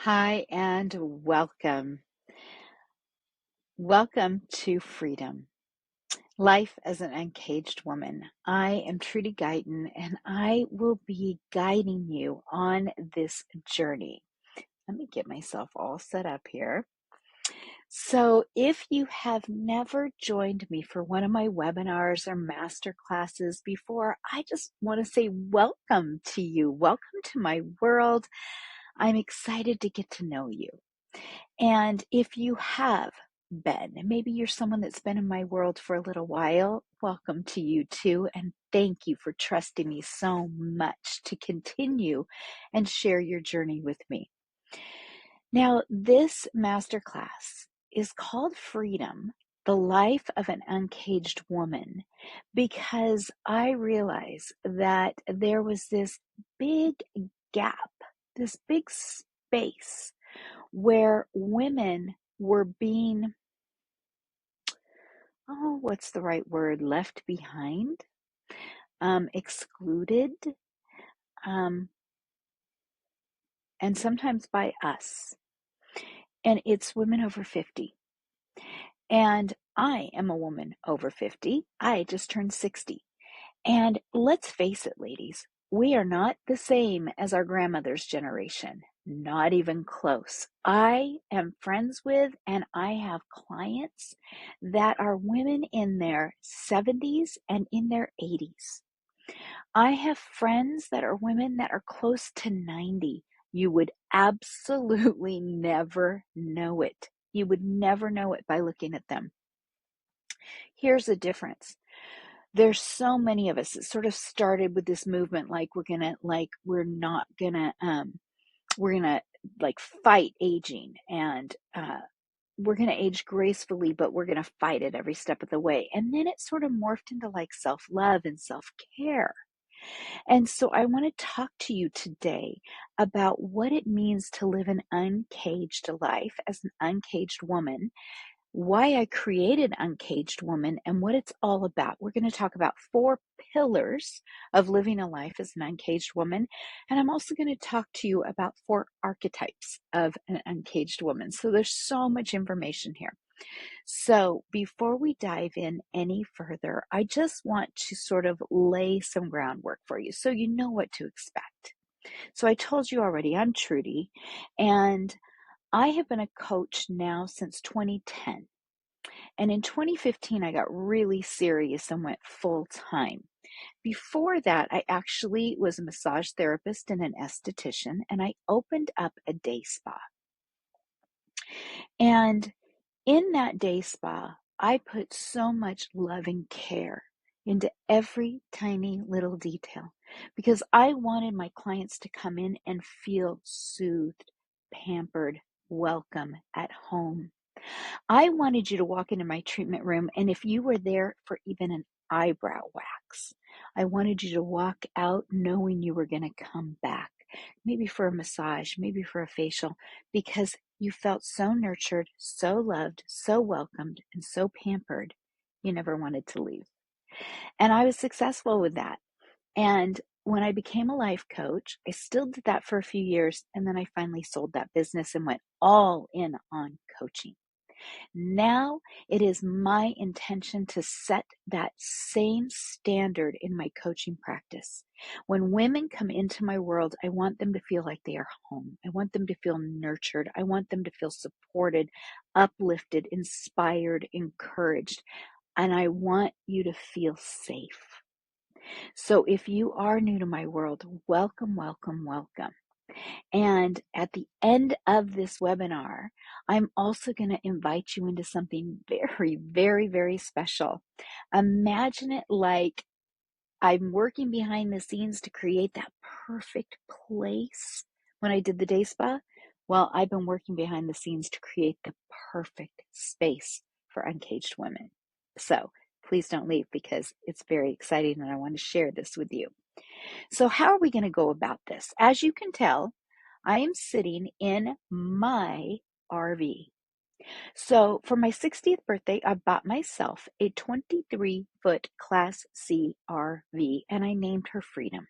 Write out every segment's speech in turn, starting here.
Hi and welcome. Welcome to Freedom. Life as an Uncaged Woman. I am Trudy Guyton and I will be guiding you on this journey. Let me get myself all set up here. So, if you have never joined me for one of my webinars or master classes before, I just want to say welcome to you. Welcome to my world. I'm excited to get to know you. And if you have been, and maybe you're someone that's been in my world for a little while, welcome to you too. And thank you for trusting me so much to continue and share your journey with me. Now, this masterclass is called Freedom, the Life of an Uncaged Woman, because I realize that there was this big gap, this big space where women were being, what's the right word, left behind, excluded, um, and sometimes by us. And it's women over 50. And I am a woman over 50. I just turned 60. And let's face it, ladies, we are not the same as our grandmother's generation. Not even close. I am friends with and I have clients that are women in their 70s and in their 80s. I have friends that are women that are close to 90. You would absolutely never know it. You would never know it by looking at them. Here's the difference. There's so many of us. It sort of started with this movement, like we're not gonna fight aging, and we're gonna age gracefully, but we're gonna fight it every step of the way. And then it sort of morphed into like self-love and self-care. And so I want to talk to you today about what it means to live an uncaged life as an uncaged woman, why I created Uncaged Woman, and what it's all about. We're going to talk about 4 pillars of living a life as an uncaged woman. And I'm also going to talk to you about 4 archetypes of an uncaged woman. So there's so much information here. So before we dive in any further, I just want to sort of lay some groundwork for you so you know what to expect. So I told you already, I'm Trudy, and I have been a coach now since 2010. And in 2015, I got really serious and went full time. Before that, I actually was a massage therapist and an esthetician, and I opened up a day spa. And in that day spa, I put so much love and care into every tiny little detail because I wanted my clients to come in and feel soothed, pampered, welcome, at home. I wanted you to walk into my treatment room, and if you were there for even an eyebrow wax, I wanted you to walk out knowing you were going to come back, maybe for a massage, maybe for a facial, because you felt so nurtured, so loved, so welcomed, and so pampered, you never wanted to leave. And I was successful with that. And when I became a life coach, I still did that for a few years, and then I finally sold that business and went all in on coaching. Now it is my intention to set that same standard in my coaching practice. When women come into my world, I want them to feel like they are home. I want them to feel nurtured. I want them to feel supported, uplifted, inspired, encouraged. And I want you to feel safe. So if you are new to my world, welcome, welcome, welcome. And at the end of this webinar, I'm also going to invite you into something very, very, very special. Imagine it like I'm working behind the scenes to create that perfect place when I did the day spa. Well, I've been working behind the scenes to create the perfect space for uncaged women. So please don't leave because it's very exciting and I want to share this with you. So how are we going to go about this? As you can tell, I am sitting in my RV. So for my 60th birthday, I bought myself a 23-foot Class C RV and I named her Freedom.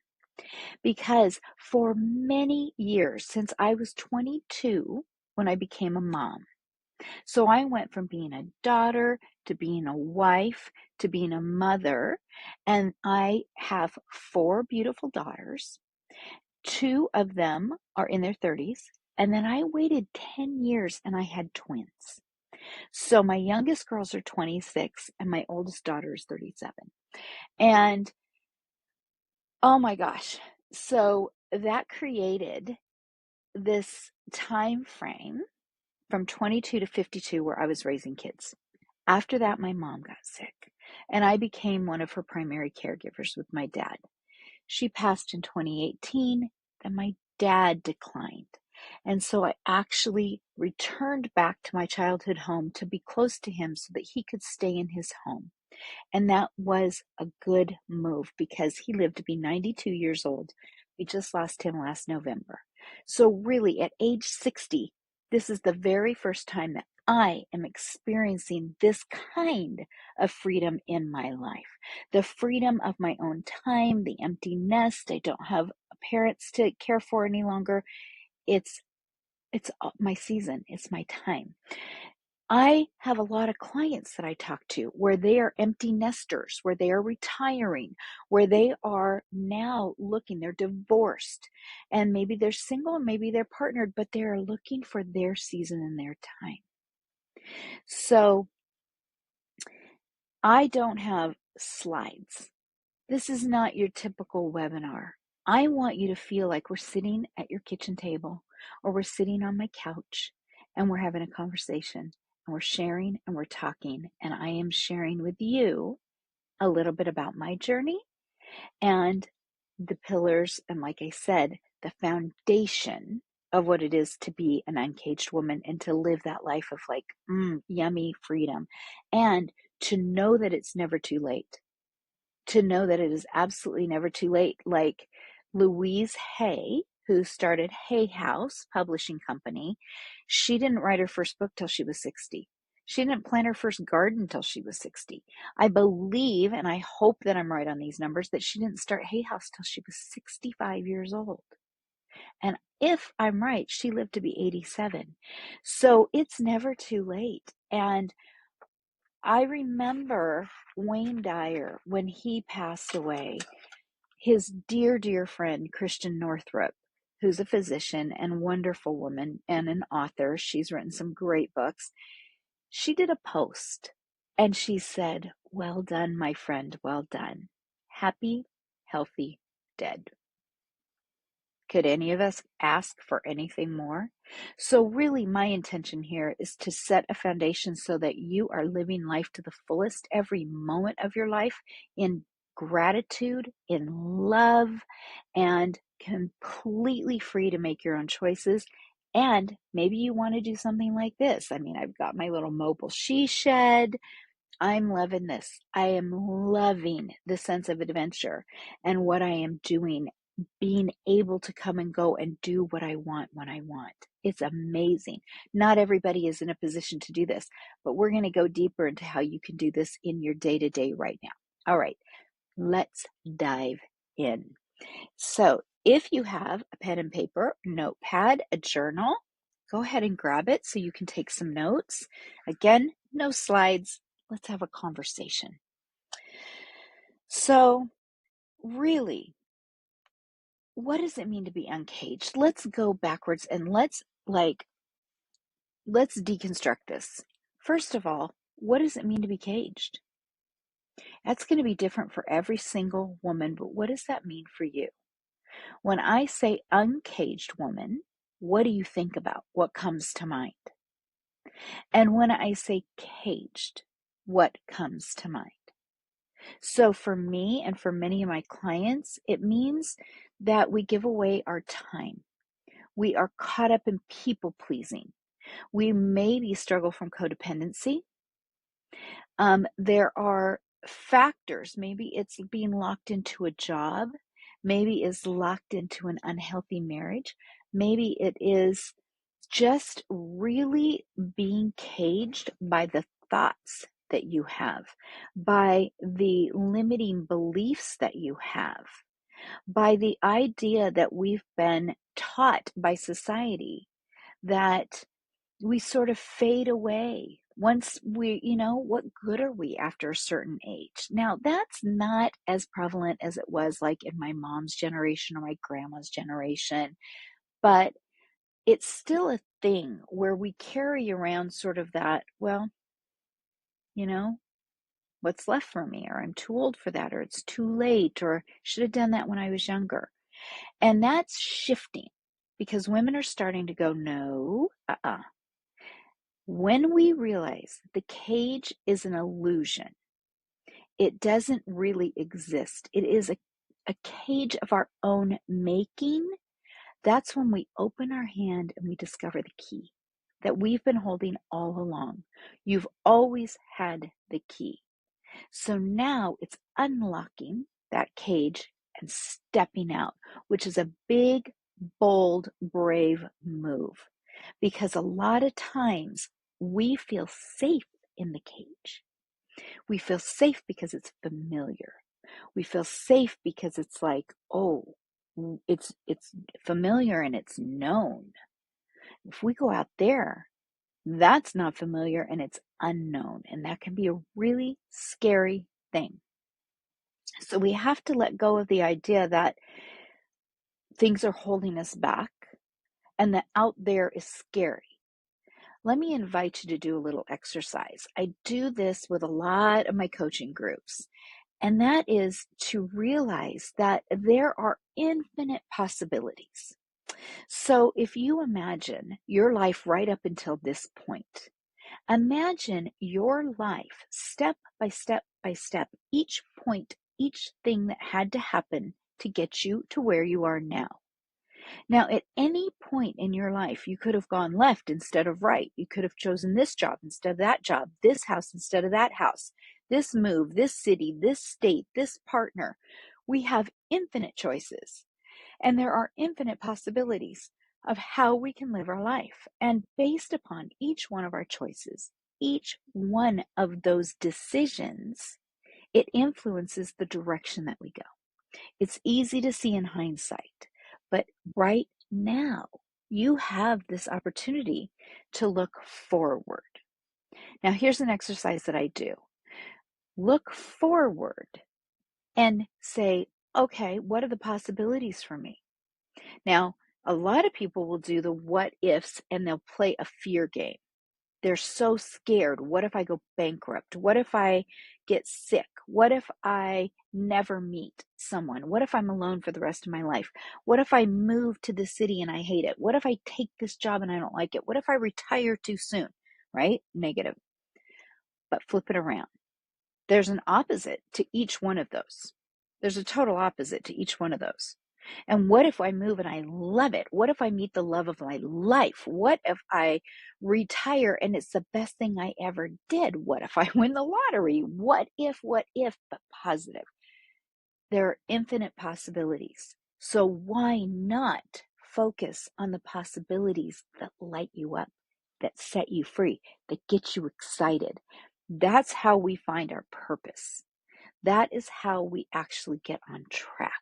because for many years, since I was 22 when I became a mom, so I went from being a daughter to being a wife to being a mother, and I have 4 beautiful daughters. 2 of them are in their 30s, and then I waited 10 years and I had twins. So my youngest girls are 26 and my oldest daughter is 37. And oh my gosh, so that created this time frame from 22 to 52 where I was raising kids. After that, my mom got sick, and I became one of her primary caregivers with my dad. She passed in 2018, and my dad declined. And so I actually returned back to my childhood home to be close to him so that he could stay in his home. And that was a good move because he lived to be 92 years old. We just lost him last November. So really, at age 60, this is the very first time that I am experiencing this kind of freedom in my life. The freedom of my own time, the empty nest. I don't have parents to care for any longer. It's my season. It's my time. I have a lot of clients that I talk to where they are empty nesters, where they are retiring, where they are now looking, they're divorced, and maybe they're single, maybe they're partnered, but they are looking for their season and their time. So I don't have slides. This is not your typical webinar. I want you to feel like we're sitting at your kitchen table or we're sitting on my couch and we're having a conversation and we're sharing and we're talking. And I am sharing with you a little bit about my journey and the pillars. And like I said, the foundation of what it is to be an uncaged woman and to live that life of like, yummy freedom, and to know that it's never too late. To know that it is absolutely never too late. Like Louise Hay, who started Hay House Publishing Company, she didn't write her first book till she was 60. She didn't plant her first garden till she was 60. I believe, and I hope that I'm right on these numbers, that she didn't start Hay House till she was 65 years old. And if I'm right, she lived to be 87. So it's never too late. And I remember Wayne Dyer, when he passed away, his dear, dear friend, Christian Northrup, who's a physician and wonderful woman and an author. She's written some great books. She did a post and she said, "Well done, my friend, well done. Happy, healthy, dead." Could any of us ask for anything more? So really, my intention here is to set a foundation so that you are living life to the fullest every moment of your life in gratitude, in love, and completely free to make your own choices. And maybe you want to do something like this. I mean, I've got my little mobile she shed. I'm loving this. I am loving the sense of adventure and what I am doing, being able to come and go and do what I want when I want. It's amazing. Not everybody is in a position to do this, but we're going to go deeper into how you can do this in your day-to-day right now. All right, let's dive in. So if you have a pen and paper, notepad, a journal, go ahead and grab it so you can take some notes. Again, no slides. Let's have a conversation. So really, what does it mean to be uncaged? Let's go backwards and let's deconstruct this. First of all, what does it mean to be caged? That's going to be different for every single woman, but what does that mean for you? When I say uncaged woman, what do you think about? What comes to mind? And when I say caged, what comes to mind? So for me and for many of my clients, it means that we give away our time. We are caught up in people pleasing. We maybe struggle from codependency. There are factors. Maybe it's being locked into a job. Maybe it's locked into an unhealthy marriage. Maybe it is just really being caged by the thoughts that you have, by the limiting beliefs that you have. by the idea that we've been taught by society that we sort of fade away once what good are we after a certain age? Now, that's not as prevalent as it was like in my mom's generation or my grandma's generation, but it's still a thing where we carry around sort of that, well, you know, what's left for me, or I'm too old for that, or it's too late, or should have done that when I was younger. And that's shifting because women are starting to go, no, When we realize the cage is an illusion, it doesn't really exist. It is a cage of our own making. That's when we open our hand and we discover the key that we've been holding all along. You've always had the key. So now it's unlocking that cage and stepping out, which is a big, bold, brave move. Because a lot of times we feel safe in the cage. We feel safe because it's familiar. We feel safe because it's like, oh, it's familiar and it's known. If we go out there, that's not familiar and it's unknown, and that can be a really scary thing. So we have to let go of the idea that things are holding us back and that out there is scary. Let me invite you to do a little exercise. I do this with a lot of my coaching groups, and that is to realize that there are infinite possibilities. So if you imagine your life right up until this point, imagine your life step by step by step, each point, each thing that had to happen to get you to where you are now. Now, at any point in your life, you could have gone left instead of right. You could have chosen this job instead of that job, this house instead of that house, this move, this city, this state, this partner. We have infinite choices, and there are infinite possibilities of how we can live our life. And based upon each one of our choices, each one of those decisions, it influences the direction that we go. It's easy to see in hindsight, but right now, you have this opportunity to look forward. Now, here's an exercise that I do. Look forward and say, okay, what are the possibilities for me? Now, a lot of people will do the what ifs and they'll play a fear game. They're so scared. What if I go bankrupt? What if I get sick? What if I never meet someone? What if I'm alone for the rest of my life? What if I move to the city and I hate it? What if I take this job and I don't like it? What if I retire too soon? Right? Negative. But flip it around. There's an opposite to each one of those. There's a total opposite to each one of those. And what if I move and I love it? What if I meet the love of my life? What if I retire and it's the best thing I ever did? What if I win the lottery? What if, but positive? There are infinite possibilities. So why not focus on the possibilities that light you up, that set you free, that get you excited? That's how we find our purpose. That is how we actually get on track.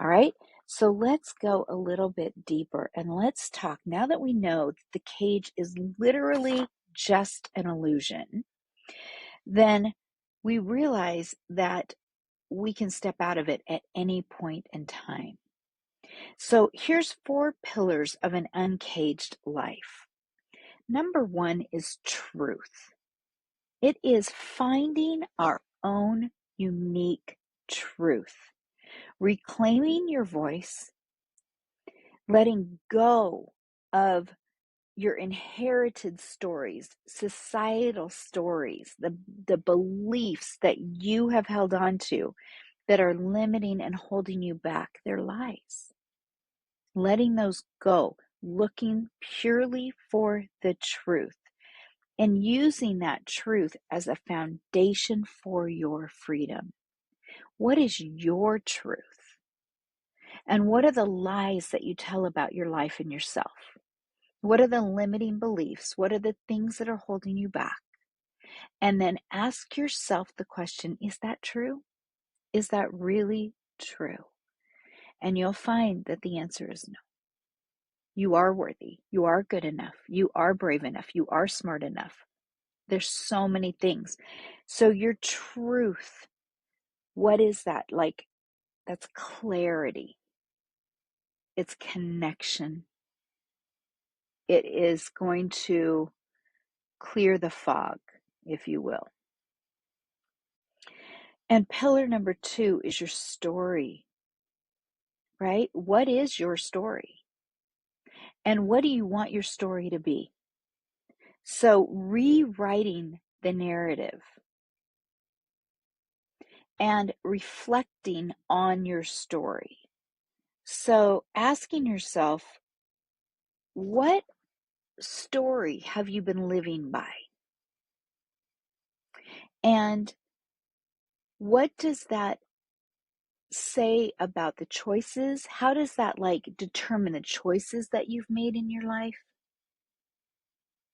All right. So let's go a little bit deeper and let's talk. Now that we know that the cage is literally just an illusion, then we realize that we can step out of it at any point in time. So here's 4 pillars of an uncaged life. Number 1 is truth. It is finding our own unique truth, reclaiming your voice, letting go of your inherited stories, societal stories, the beliefs that you have held on to that are limiting and holding you back. They're lies. Letting those go, looking purely for the truth, and using that truth as a foundation for your freedom. What is your truth? And what are the lies that you tell about your life and yourself? What are the limiting beliefs? What are the things that are holding you back? And then ask yourself the question, is that true? Is that really true? And you'll find that the answer is no. You are worthy. You are good enough. You are brave enough. You are smart enough. There's so many things. So your truth, what is that? Like, that's clarity. It's connection. It is going to clear the fog, if you will. And pillar number 2 is your story, right? What is your story? And what do you want your story to be? So rewriting the narrative and reflecting on your story. So asking yourself, what story have you been living by? And what does that say about the choices? How does that like determine the choices that you've made in your life?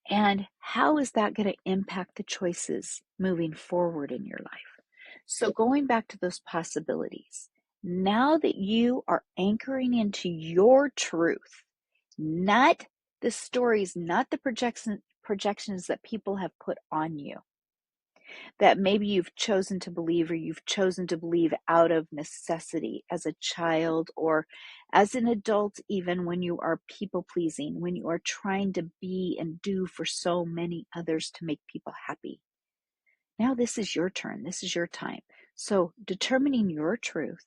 And how is that going to impact the choices moving forward in your life? So going back to those possibilities, now that you are anchoring into your truth, not the stories, not the projections that people have put on you, that maybe you've chosen to believe, or you've chosen to believe out of necessity as a child or as an adult, even when you are people pleasing, when you are trying to be and do for so many others to make people happy. Now this is your turn. This is your time. So determining your truth,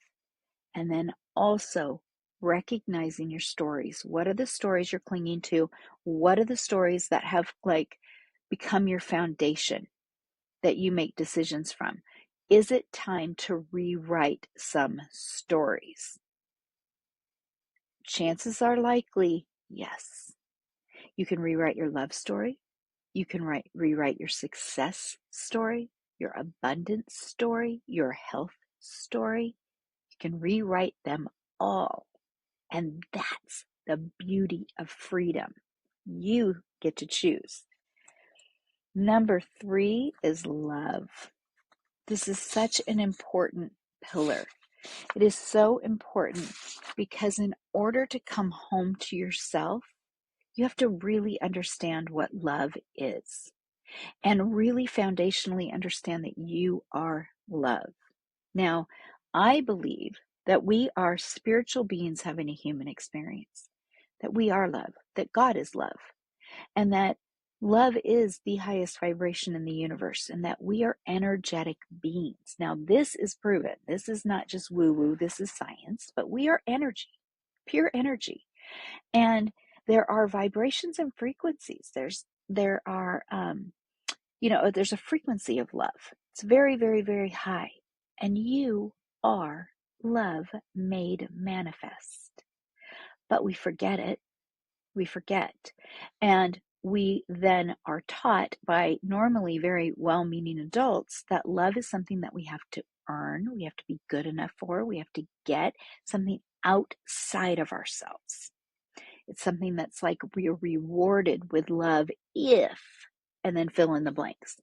and then also recognizing your stories. What are the stories you're clinging to? What are the stories that have like become your foundation that you make decisions from? Is it time to rewrite some stories? Chances are likely, yes. You can rewrite your love story. You can rewrite your success story, your abundance story, your health story. You can rewrite them all. And that's the beauty of freedom. You get to choose. Number 3 is love. This is such an important pillar. It is so important because in order to come home to yourself, you have to really understand what love is and really foundationally understand that you are love. Now, I believe that we are spiritual beings having a human experience, that we are love, that God is love, and that love is the highest vibration in the universe, and that we are energetic beings. Now, this is proven. This is not just woo-woo, this is science, but we are energy, pure energy. And there are vibrations and frequencies. There's a frequency of love. It's very, very, very high. And you are love made manifest. But we forget it. We forget. And we then are taught by normally very well-meaning adults that love is something that we have to earn, we have to be good enough for, we have to get something outside of ourselves. It's something that's like we are rewarded with love if, and then fill in the blanks.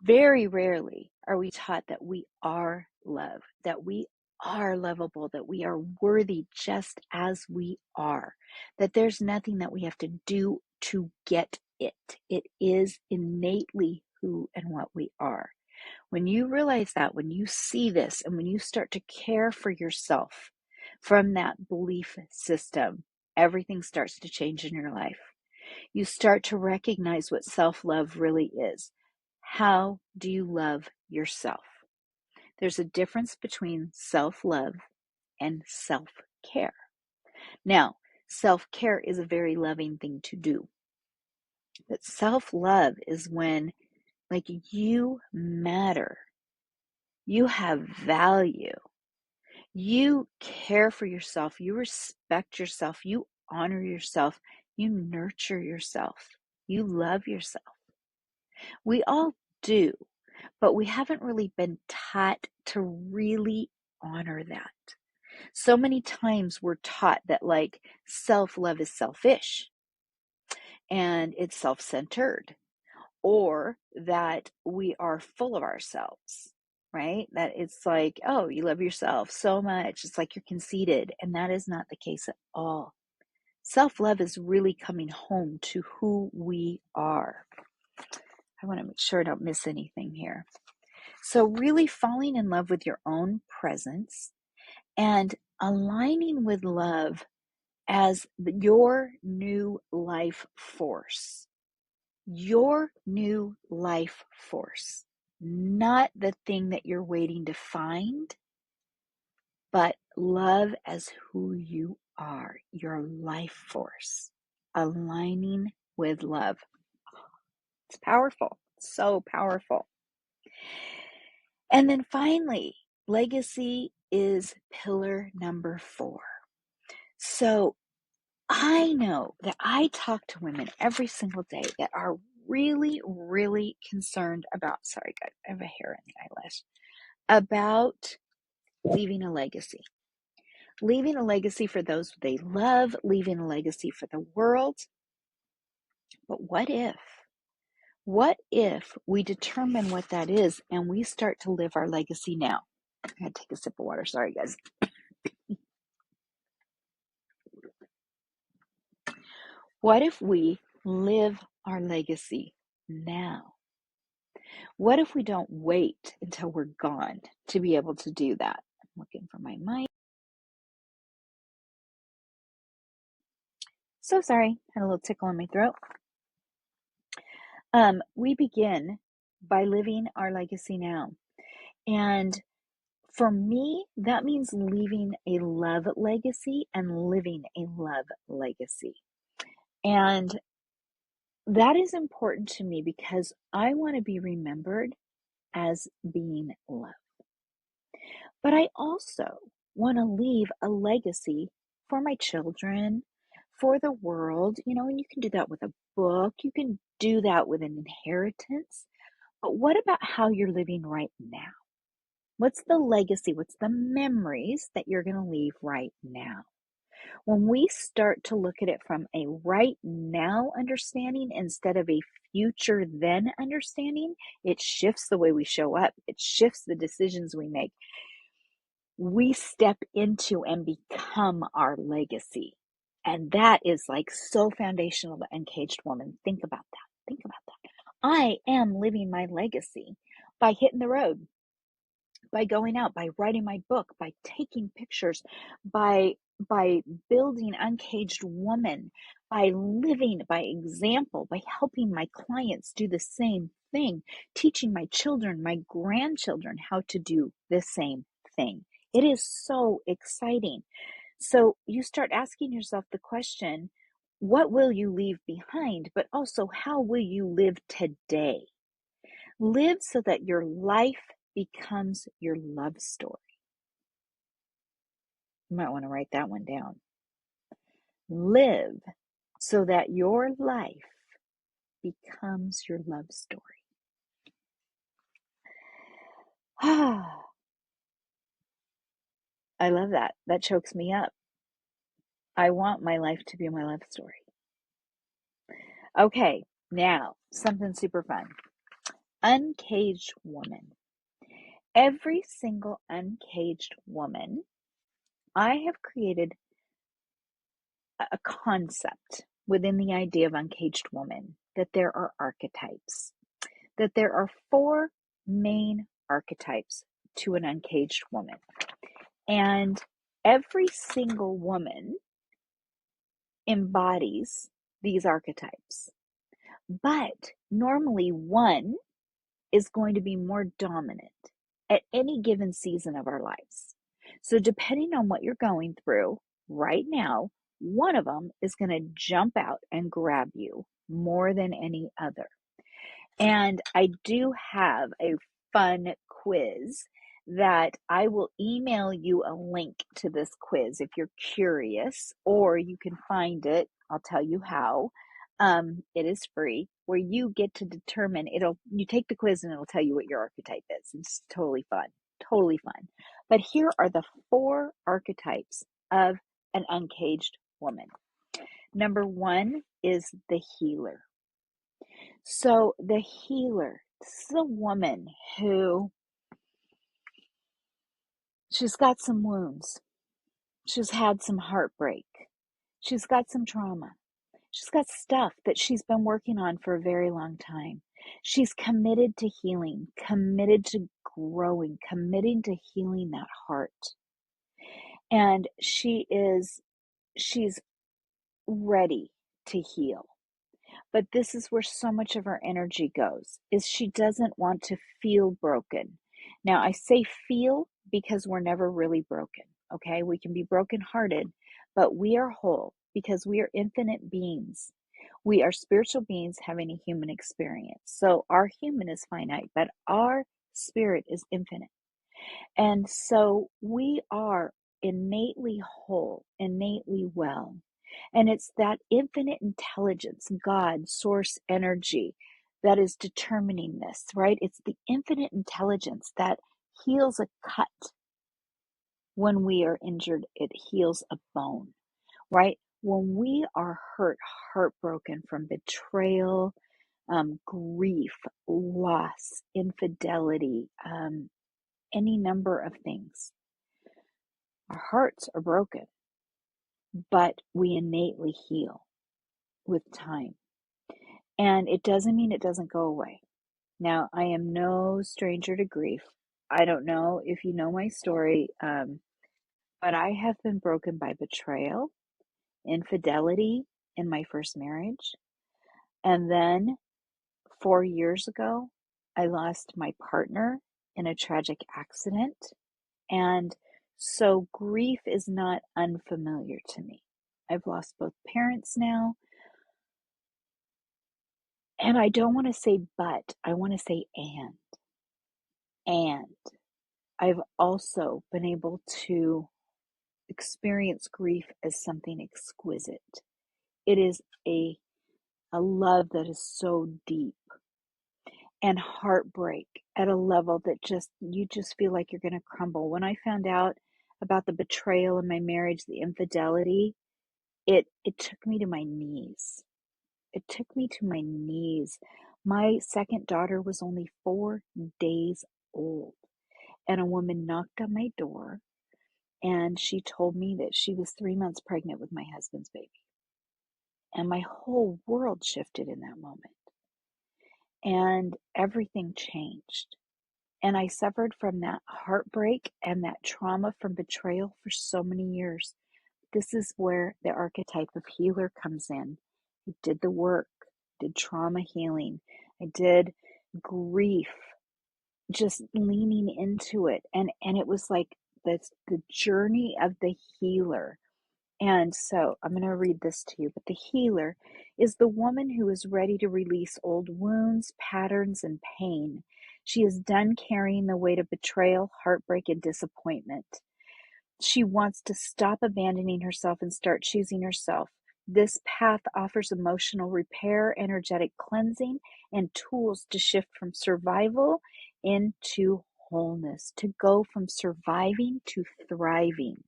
Very rarely are we taught that we are love, that we are lovable, that we are worthy just as we are, that there's nothing that we have to do to get it. It is innately who and what we are. When you realize that, when you see this, and when you start to care for yourself from that belief system, everything starts to change in your life. You start to recognize what self-love really is. How do you love yourself? There's a difference between self-love and self-care. Now, self-care is a very loving thing to do. But self-love is when, like, you matter. You have value. You care for yourself. You respect yourself. You honor yourself. You nurture yourself. You love yourself. We all do, but we haven't really been taught to really honor that. So many times we're taught that like self-love is selfish and it's self-centered, or that we are full of ourselves, right? That it's like, oh, you love yourself so much. It's like you're conceited. And that is not the case at all. Self-love is really coming home to who we are. I want to make sure I don't miss anything here. So really falling in love with your own presence and aligning with love as your new life force. Your new life force. Not the thing that you're waiting to find, but love as who you are, your life force. Aligning with love. It's powerful. So powerful. And then finally, legacy is pillar number 4. So I know that I talk to women every single day that are really, really concerned about, sorry guys, I have a hair in the eyelash, about leaving a legacy. Leaving a legacy for those they love, leaving a legacy for the world. But what if? What if we determine what that is and we start to live our legacy now? I had to take a sip of water. Sorry, guys. What if we live our legacy now? What if we don't wait until we're gone to be able to do that? I'm looking for my mic. So sorry, had a little tickle in my throat. We begin by living our legacy now. And for me, that means leaving a love legacy and living a love legacy. And that is important to me because I want to be remembered as being loved. But I also want to leave a legacy for my children, for the world, and you can do that with a book, you can do that with an inheritance. But what about how you're living right now? What's the legacy? What's the memories that you're going to leave right now? When we start to look at it from a right now understanding instead of a future then understanding, it shifts the way we show up. It shifts the decisions we make. We step into and become our legacy. And that is like so foundational to Uncaged Woman. Think about that. Think about that. I am living my legacy by hitting the road, by going out, by writing my book, by taking pictures, by building Uncaged Woman, by living by example, by helping my clients do the same thing, teaching my children, my grandchildren how to do the same thing. It is so exciting. So you start asking yourself the question, what will you leave behind? But also, how will you live today? Live so that your life becomes your love story. You might want to write that one down. Live so that your life becomes your love story. I love that. That chokes me up. I want my life to be my love story. Okay, now something super fun. Uncaged Woman. Every single uncaged woman, I have created a concept within the idea of Uncaged Woman that there are archetypes, that there are 4 main archetypes to an uncaged woman. And every single woman embodies these archetypes. But normally one is going to be more dominant at any given season of our lives. So depending on what you're going through right now, one of them is going to jump out and grab you more than any other. And I do have a fun quiz that I will email you a link to this quiz if you're curious, or you can find it. I'll tell you how. It is free, where you get to determine you take the quiz and it'll tell you what your archetype is. It's totally fun, totally fun. But here are the 4 archetypes of an uncaged woman. Number 1 is the healer. So the healer, this is a woman who She's got some wounds. She's had some heartbreak. She's got some trauma. She's got stuff that she's been working on for a very long time. She's committed to healing, committed to growing, committing to healing that heart. And she's ready to heal. But this is where so much of her energy goes, is she doesn't want to feel broken. Now, I say feel because we're never really broken, okay? We can be brokenhearted, but we are whole because we are infinite beings. We are spiritual beings having a human experience. So our human is finite, but our spirit is infinite. And so we are innately whole, innately well. And it's that infinite intelligence, God, source energy, that is determining this, right? It's the infinite intelligence that heals a cut when we are injured. It heals a bone, right? When we are hurt, heartbroken from betrayal, grief, loss, infidelity, any number of things, our hearts are broken, but we innately heal with time. And it doesn't mean it doesn't go away. Now, I am no stranger to grief. I don't know if you know my story, but I have been broken by betrayal, infidelity in my first marriage. And then 4 years ago, I lost my partner in a tragic accident. And so grief is not unfamiliar to me. I've lost both parents now. And I don't want to say but, I want to say and. And I've also been able to experience grief as something exquisite. It is a love that is so deep, and heartbreak at a level that you just feel like you're going to crumble. When I found out about the betrayal in my marriage, the infidelity, it took me to my knees. It took me to my knees. My second daughter was only 4 days old, and a woman knocked on my door, and she told me that she was 3 months pregnant with my husband's baby. And my whole world shifted in that moment, and everything changed. And I suffered from that heartbreak and that trauma from betrayal for so many years. This is where the archetype of healer comes in. I did the work, did trauma healing, I did grief, just leaning into it. And it was like the journey of the healer. And so I'm going to read this to you. But the healer is the woman who is ready to release old wounds, patterns, and pain. She is done carrying the weight of betrayal, heartbreak, and disappointment. She wants to stop abandoning herself and start choosing herself. This path offers emotional repair, energetic cleansing, and tools to shift from survival into wholeness, to go from surviving to thriving.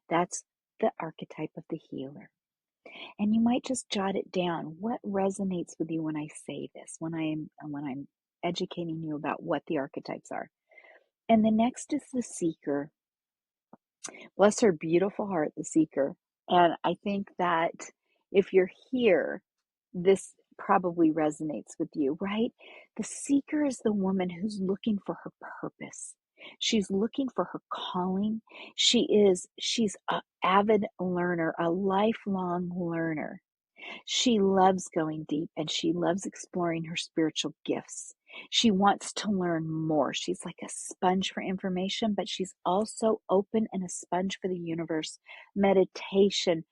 That's the archetype of the healer. And you might just jot it down. What resonates with you when I say this, when I'm educating you about what the archetypes are? And the next is the seeker. Bless her beautiful heart, the seeker. And I think that if you're here, this probably resonates with you, right? The seeker is the woman who's looking for her purpose. She's looking for her calling. She's an avid learner, a lifelong learner. She loves going deep, and she loves exploring her spiritual gifts. She wants to learn more. She's like a sponge for information, but she's also open and a sponge for the universe. Meditation,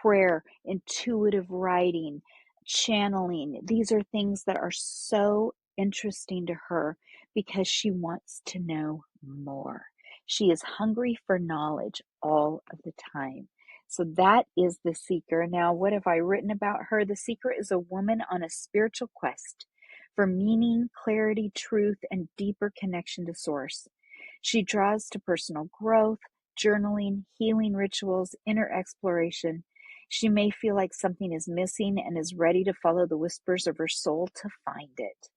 prayer, intuitive writing, channeling. These are things that are so interesting to her because she wants to know more. She is hungry for knowledge all of the time. So that is the seeker. Now, what have I written about her? The seeker is a woman on a spiritual quest for meaning, clarity, truth, and deeper connection to source. She draws to personal growth, journaling, healing rituals, inner exploration. She may feel like something is missing and is ready to follow the whispers of her soul to find it.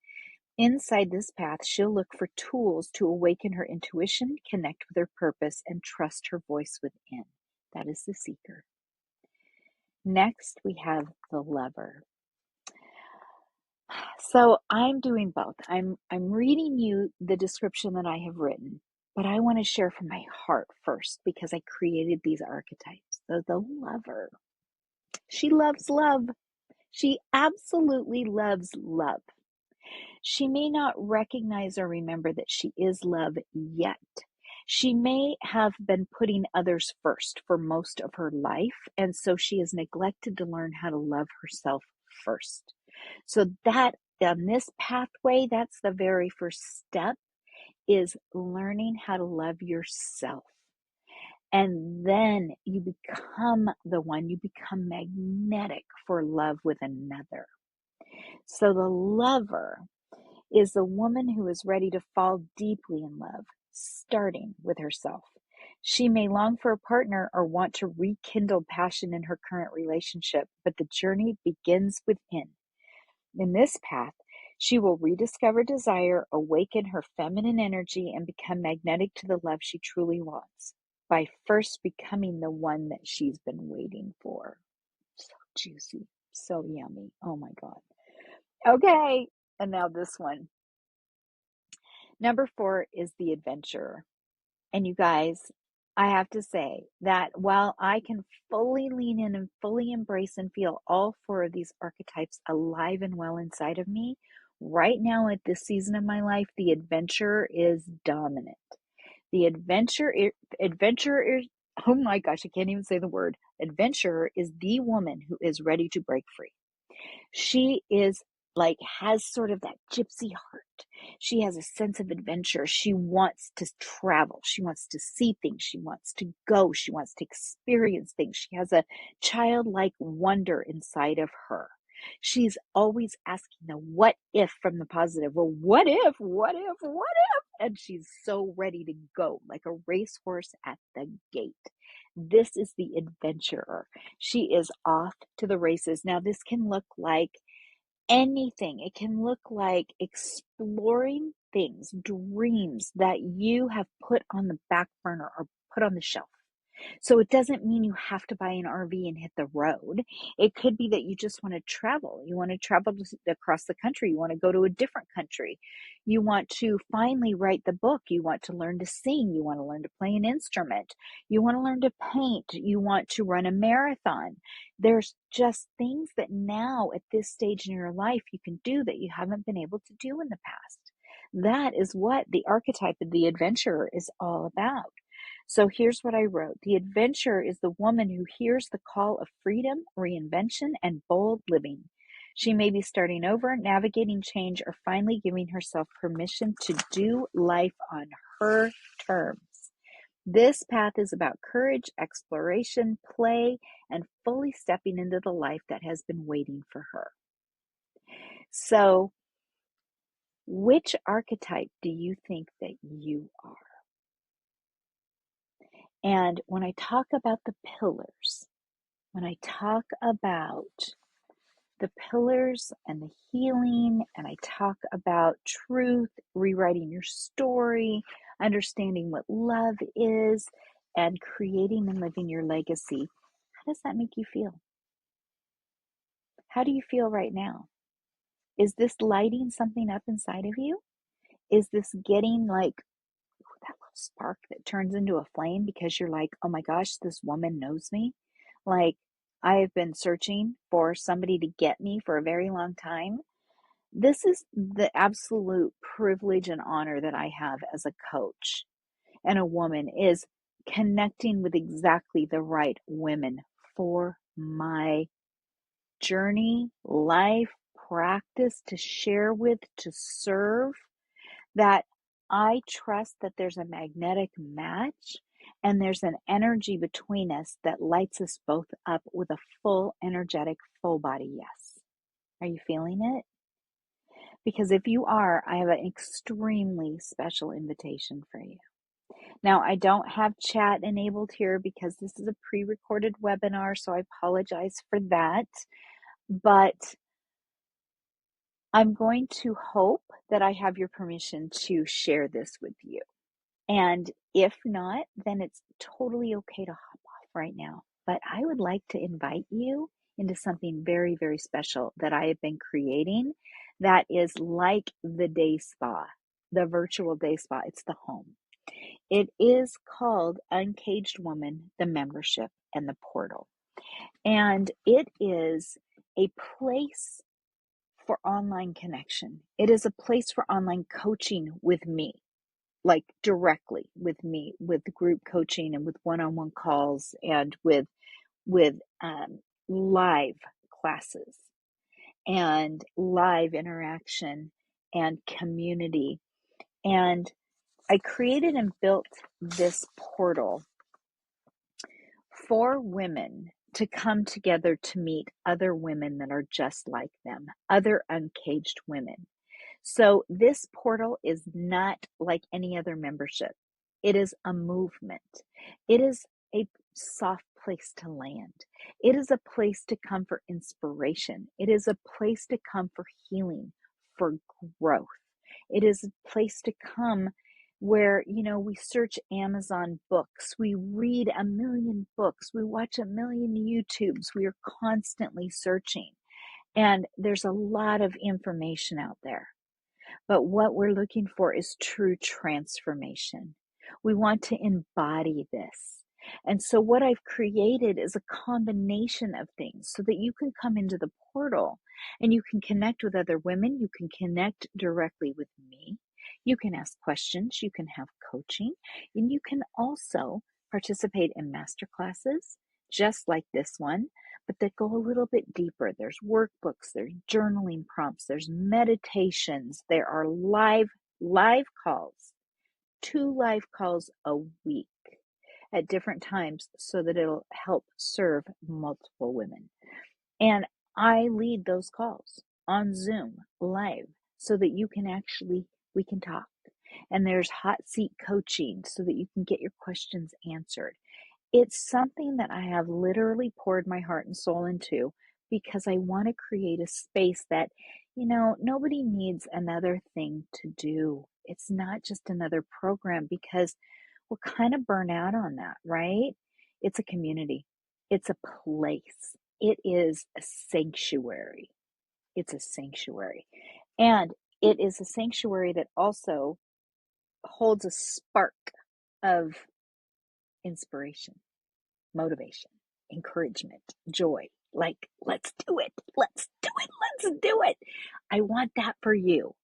Inside this path, she'll look for tools to awaken her intuition, connect with her purpose, and trust her voice within. That is the seeker. Next, we have the lover. So I'm doing both. I'm reading you the description that I have written, but I want to share from my heart first because I created these archetypes. So the lover. She loves love. She absolutely loves love. She may not recognize or remember that she is love yet. She may have been putting others first for most of her life, and so she has neglected to learn how to love herself first. So that on this pathway, that's the very first step, is learning how to love yourself. And then you become the one, you become magnetic for love with another. So the lover is the woman who is ready to fall deeply in love, starting with herself. She may long for a partner or want to rekindle passion in her current relationship, but the journey begins within. In this path, she will rediscover desire, awaken her feminine energy, and become magnetic to the love she truly wants by first becoming the one that she's been waiting for. So juicy, so yummy. Oh my God. Okay, and now this one. Number 4 is the adventurer. And you guys, I have to say that while I can fully lean in and fully embrace and feel all 4 of these archetypes alive and well inside of me, right now at this season of my life, the adventurer is dominant. The adventurer, oh my gosh, I can't even say the word. Adventurer is the woman who is ready to break free. She is like, has sort of that gypsy heart. She has a sense of adventure. She wants to travel. She wants to see things. She wants to go. She wants to experience things. She has a childlike wonder inside of her. She's always asking the what if from the positive. Well, what if, what if, what if? And she's so ready to go, like a racehorse at the gate. This is the adventurer. She is off to the races. Now, this can look like anything. It can look like exploring things, dreams that you have put on the back burner or put on the shelf. So it doesn't mean you have to buy an RV and hit the road. It could be that you just want to travel. You want to travel across the country. You want to go to a different country. You want to finally write the book. You want to learn to sing. You want to learn to play an instrument. You want to learn to paint. You want to run a marathon. There's just things that now at this stage in your life you can do that you haven't been able to do in the past. That is what the archetype of the adventurer is all about. So here's what I wrote. The adventurer is the woman who hears the call of freedom, reinvention, and bold living. She may be starting over, navigating change, or finally giving herself permission to do life on her terms. This path is about courage, exploration, play, and fully stepping into the life that has been waiting for her. So, which archetype do you think that you are? And when I talk about the pillars, when I talk about the pillars and the healing, and I talk about truth, rewriting your story, understanding what love is, and creating and living your legacy, how does that make you feel? How do you feel right now? Is this lighting something up inside of you? Is this getting like that little spark that turns into a flame because you're like, oh my gosh, this woman knows me? Like, I have been searching for somebody to get me for a very long time. This is the absolute privilege and honor that I have as a coach and a woman, is connecting with exactly the right women for my journey, life, practice, to share with, to serve, that I trust that there's a magnetic match and there's an energy between us that lights us both up with a full, energetic, full body yes. Are you feeling it? Because if you are, I have an extremely special invitation for you. Now, I don't have chat enabled here because this is a pre-recorded webinar, so I apologize for that. But I'm going to hope that I have your permission to share this with you. And if not, then it's totally okay to hop off right now. But I would like to invite you into something very, very special that I have been creating that is like the day spa, the virtual day spa. It's the home. It is called Uncaged Woman, the membership and the portal. And it is a place for online connection. It is a place for online coaching with me, like directly with me, with group coaching and with one-on-one calls and with live classes and live interaction and community. And I created and built this portal for women to come together to meet other women that are just like them, other uncaged women. So this portal is not like any other membership. It is a movement. It is a soft place to land. It is a place to come for inspiration. It is a place to come for healing, for growth. It is a place to come where, we search Amazon books, we read a million books, we watch a million YouTubes, we are constantly searching. And there's a lot of information out there. But what we're looking for is true transformation. We want to embody this. And so what I've created is a combination of things so that you can come into the portal and you can connect with other women. You can connect directly with me. You can ask questions. You can have coaching. And you can also participate in masterclasses, just like this one, but that go a little bit deeper. There's workbooks, there's journaling prompts, there's meditations, there are live calls, 2 live calls a week at different times so that it'll help serve multiple women. And I lead those calls on Zoom live so that we can talk. And there's hot seat coaching so that you can get your questions answered. It's something that I have literally poured my heart and soul into because I want to create a space that, nobody needs another thing to do. It's not just another program because we're kind of burnt out on that, right? It's a community. It's a place. It is a sanctuary. It's a sanctuary. And it is a sanctuary that also holds a spark of inspiration, motivation, encouragement, joy. Like, let's do it. Let's do it. Let's do it. I want that for you.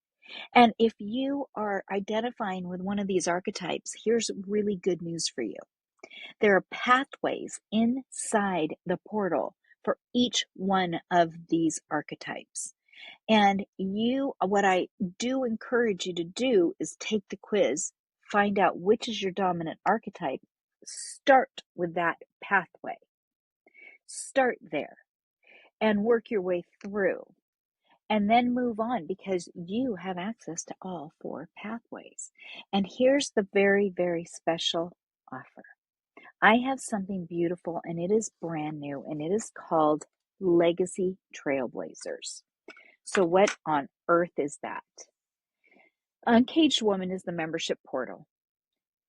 And if you are identifying with one of these archetypes, here's really good news for you. There are pathways inside the portal for each one of these archetypes. And what I do encourage you to do is take the quiz, find out which is your dominant archetype, start with that pathway. Start there and work your way through and then move on because you have access to all 4 pathways. And here's the very, very special offer. I have something beautiful and it is brand new and it is called Legacy Trailblazers. So what on earth is that? Uncaged Woman is the membership portal.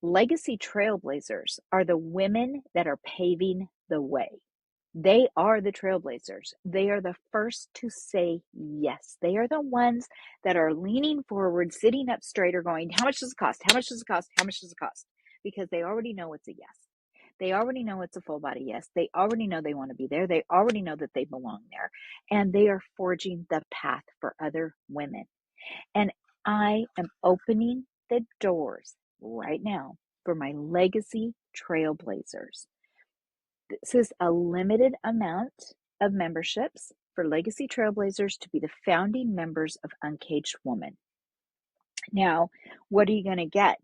Legacy Trailblazers are the women that are paving the way. They are the trailblazers. They are the first to say yes. They are the ones that are leaning forward, sitting up straighter, going, how much does it cost? How much does it cost? How much does it cost? Because they already know it's a yes. They already know it's a full body yes. They already know they want to be there. They already know that they belong there. And they are forging the path for other women. And I am opening the doors right now for my Legacy Trailblazers. This is a limited amount of memberships for Legacy Trailblazers to be the founding members of Uncaged Woman. Now, what are you going to get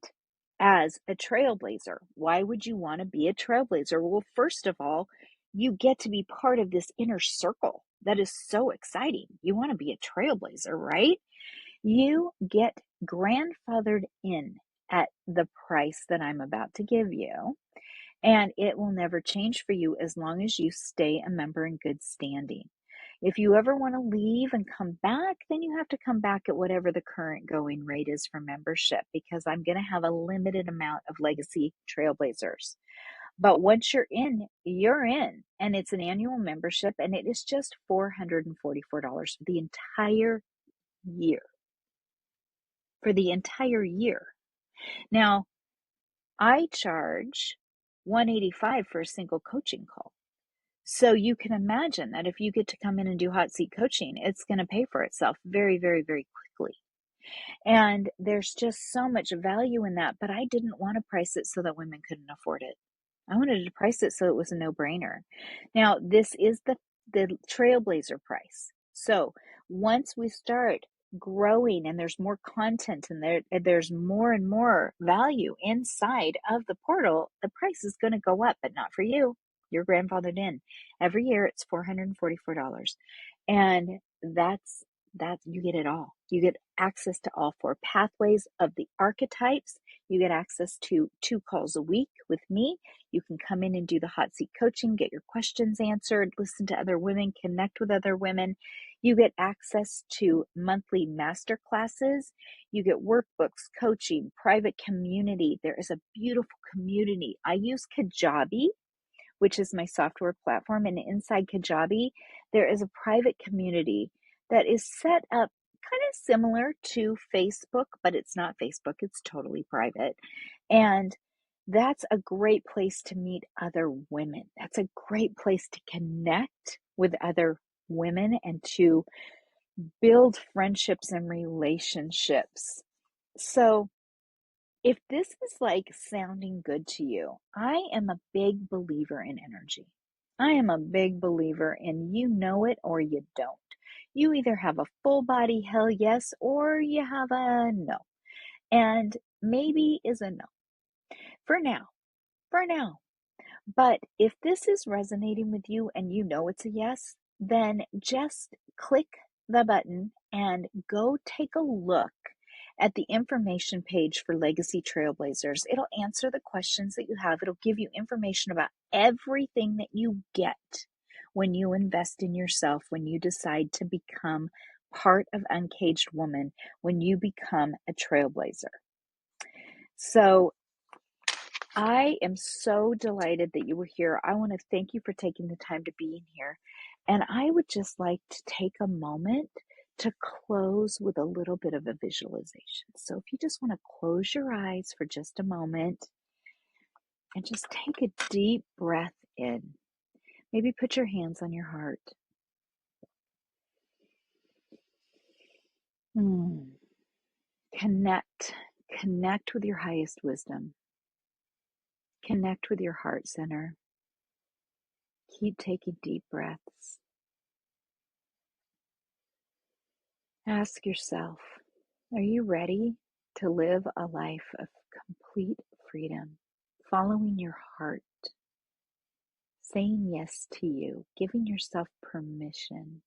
as a trailblazer? Why would you want to be a trailblazer? Well, first of all, you get to be part of this inner circle that is so exciting. You want to be a trailblazer, right? You get grandfathered in at the price that I'm about to give you. And it will never change for you as long as you stay a member in good standing. If you ever want to leave and come back, then you have to come back at whatever the current going rate is for membership, because I'm going to have a limited amount of Legacy Trailblazers. But once you're in, you're in. And it's an annual membership, and it is just $444 for the entire year. For the entire year. Now, I charge $185 for a single coaching call. So you can imagine that if you get to come in and do hot seat coaching, it's going to pay for itself very, very, very quickly. And there's just so much value in that, but I didn't want to price it so that women couldn't afford it. I wanted to price it so it was a no-brainer. Now, this is the Trailblazer price. So once we start growing and there's more content and there's more and more value inside of the portal, the price is going to go up, but not for you. You're grandfathered in. Every year it's $444. And that's you get it all. You get access to all 4 pathways of the archetypes. You get access to 2 calls a week with me. You can come in and do the hot seat coaching, get your questions answered, listen to other women, connect with other women. You get access to monthly masterclasses. You get workbooks, coaching, private community. There is a beautiful community. I use Kajabi, which is my software platform. And inside Kajabi, there is a private community that is set up kind of similar to Facebook, but it's not Facebook. It's totally private. And that's a great place to meet other women. That's a great place to connect with other women and to build friendships and relationships. So if this is like sounding good to you, I am a big believer in energy. I am a big believer in you know it or you don't. You either have a full body hell yes or you have a no. And maybe is a no. For now. For now. But if this is resonating with you and you know it's a yes, then just click the button and go take a look at the information page for Legacy Trailblazers. It'll answer the questions that you have. It'll give you information about everything that you get when you invest in yourself, when you decide to become part of Uncaged Woman, when you become a trailblazer. So I am so delighted that you were here. I want to thank you for taking the time to be in here. And I would just like to take a moment to close with a little bit of a visualization. So if you just want to close your eyes for just a moment and just take a deep breath in. Maybe put your hands on your heart. Connect with your highest wisdom. Connect with your heart center. Keep taking deep breaths. Ask yourself, are you ready to live a life of complete freedom, following your heart, saying yes to you, giving yourself permission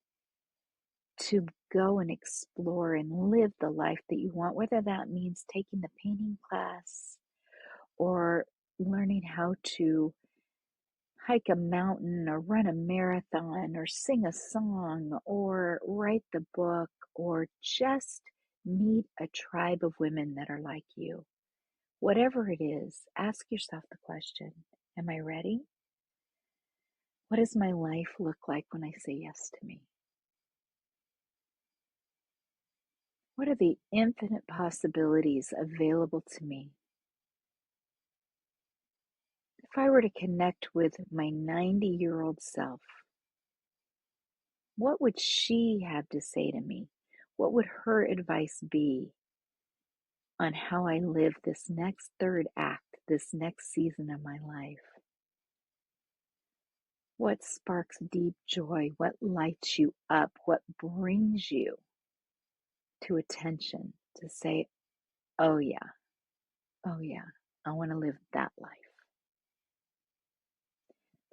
to go and explore and live the life that you want, whether that means taking the painting class or learning how to hike a mountain or run a marathon or sing a song or write the book or just meet a tribe of women that are like you. Whatever it is, ask yourself the question, am I ready? What does my life look like when I say yes to me? What are the infinite possibilities available to me? If I were to connect with my 90-year-old self, what would she have to say to me? What would her advice be on how I live this next third act, this next season of my life? What sparks deep joy? What lights you up? What brings you to attention to say, oh yeah, I want to live that life.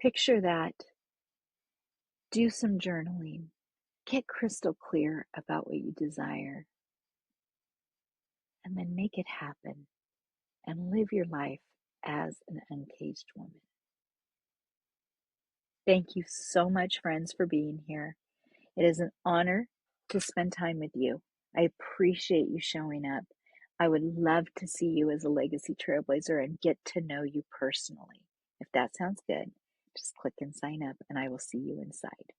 Picture that. Do some journaling. Get crystal clear about what you desire. And then make it happen and live your life as an uncaged woman. Thank you so much, friends, for being here. It is an honor to spend time with you. I appreciate you showing up. I would love to see you as a legacy trailblazer and get to know you personally. If that sounds good, just click and sign up, and I will see you inside.